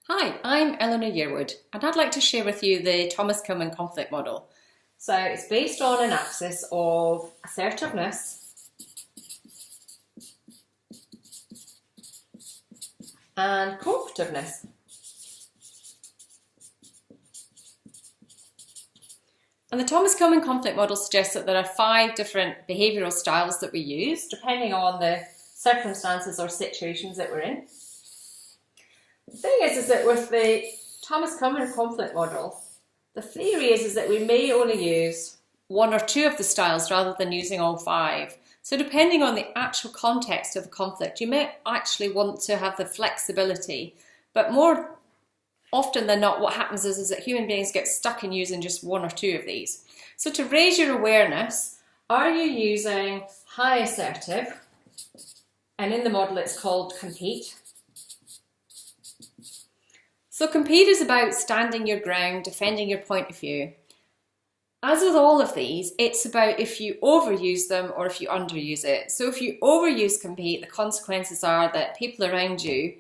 Hi, I'm Eleanor Yearwood, and I'd like to share with you the Thomas Kilmann Conflict Model. So it's based on an axis of assertiveness and cooperativeness. And the Thomas Kilmann Conflict Model suggests that there are 5 different behavioural styles that we use, depending on the circumstances or situations that we're in. The thing is that with the Thomas Kilmann Conflict Model, the theory is that we may only use 1 or 2 of the styles rather than using all 5. So depending on the actual context of the conflict, you may actually want to have the flexibility, but more often than not, what happens is that human beings get stuck in using just 1 or 2 of these. So to raise your awareness, are you using high assertive, and in the model it's called compete. So compete is about standing your ground, defending your point of view. As with all of these, it's about if you overuse them or if you underuse it. So if you overuse compete, the consequences are that people around you,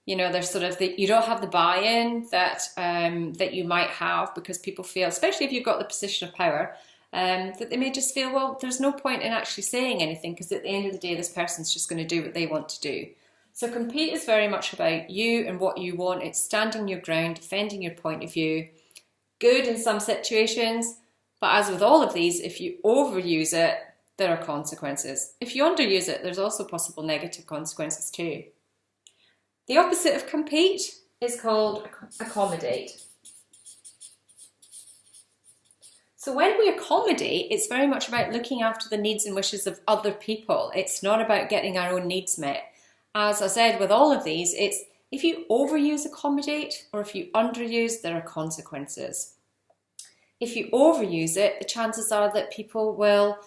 there's sort of you don't have the buy-in that you might have, because people feel, especially if you've got the position of power, that they may just feel, well, there's no point in actually saying anything, because at the end of the day, this person's just going to do what they want to do. So compete is very much about you and what you want. It's standing your ground, defending your point of view. Good in some situations, but as with all of these, if you overuse it, there are consequences. If you underuse it, there's also possible negative consequences too. The opposite of compete is called accommodate. So when we accommodate, it's very much about looking after the needs and wishes of other people. It's not about getting our own needs met. As I said, with all of these, it's if you overuse accommodate or if you underuse, there are consequences. If you overuse it, the chances are that people will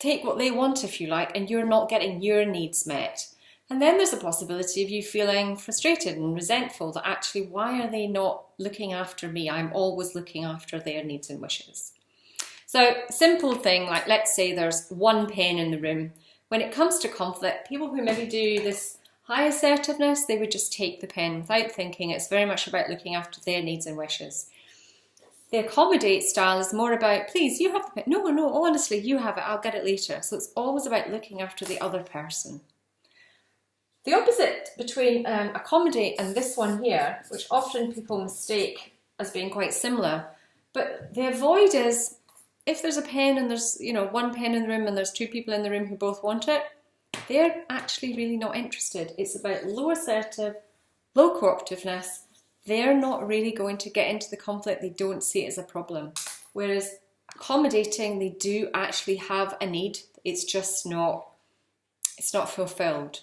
take what they want, if you like, and you're not getting your needs met. And then there's a possibility of you feeling frustrated and resentful that actually, why are they not looking after me? I'm always looking after their needs and wishes. So simple thing, like let's say there's 1 pen in the room. When it comes to conflict, people who maybe do this high assertiveness, they would just take the pen without thinking. It's very much about looking after their needs and wishes. The accommodate style is more about, please, you have the pen. No, honestly, you have it. I'll get it later. So it's always about looking after the other person. The opposite between accommodate and this one here, which often people mistake as being quite similar, but the avoid is, if there's a pen and there's 1 pen in the room and there's 2 people in the room who both want it, they're actually really not interested. It's about low assertive, low cooperativeness. They're not really going to get into the conflict. They don't see it as a problem. Whereas accommodating, they do actually have a need. It's just not fulfilled.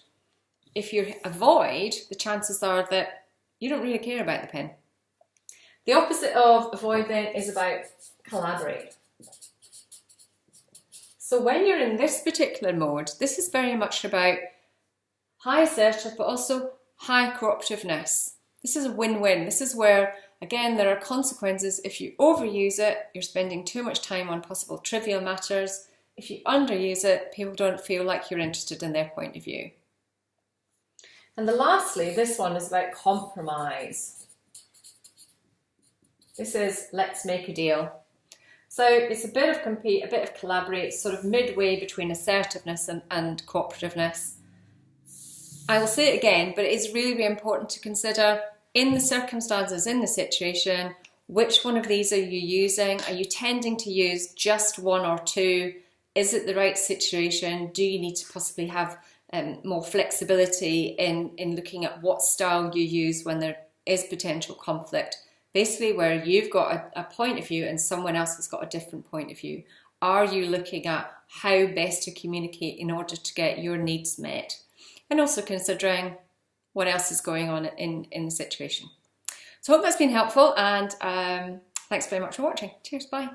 If you avoid, the chances are that you don't really care about the pen. The opposite of avoid then is about collaborate. So when you're in this particular mode, this is very much about high assertive, but also high cooperativeness. This is a win-win. This is where, again, there are consequences. If you overuse it, you're spending too much time on possible trivial matters. If you underuse it, people don't feel like you're interested in their point of view. And lastly, this one is about compromise. This is let's make a deal. So it's a bit of compete, a bit of collaborate, sort of midway between assertiveness and cooperativeness. I will say it again, but it is really, really important to consider in the circumstances, in the situation, which one of these are you using? Are you tending to use just 1 or 2? Is it the right situation? Do you need to possibly have more flexibility in looking at what style you use when there is potential conflict? Basically, where you've got a point of view and someone else has got a different point of view. Are you looking at how best to communicate in order to get your needs met? And also considering what else is going on in the situation. So I hope that's been helpful, and thanks very much for watching. Cheers, bye.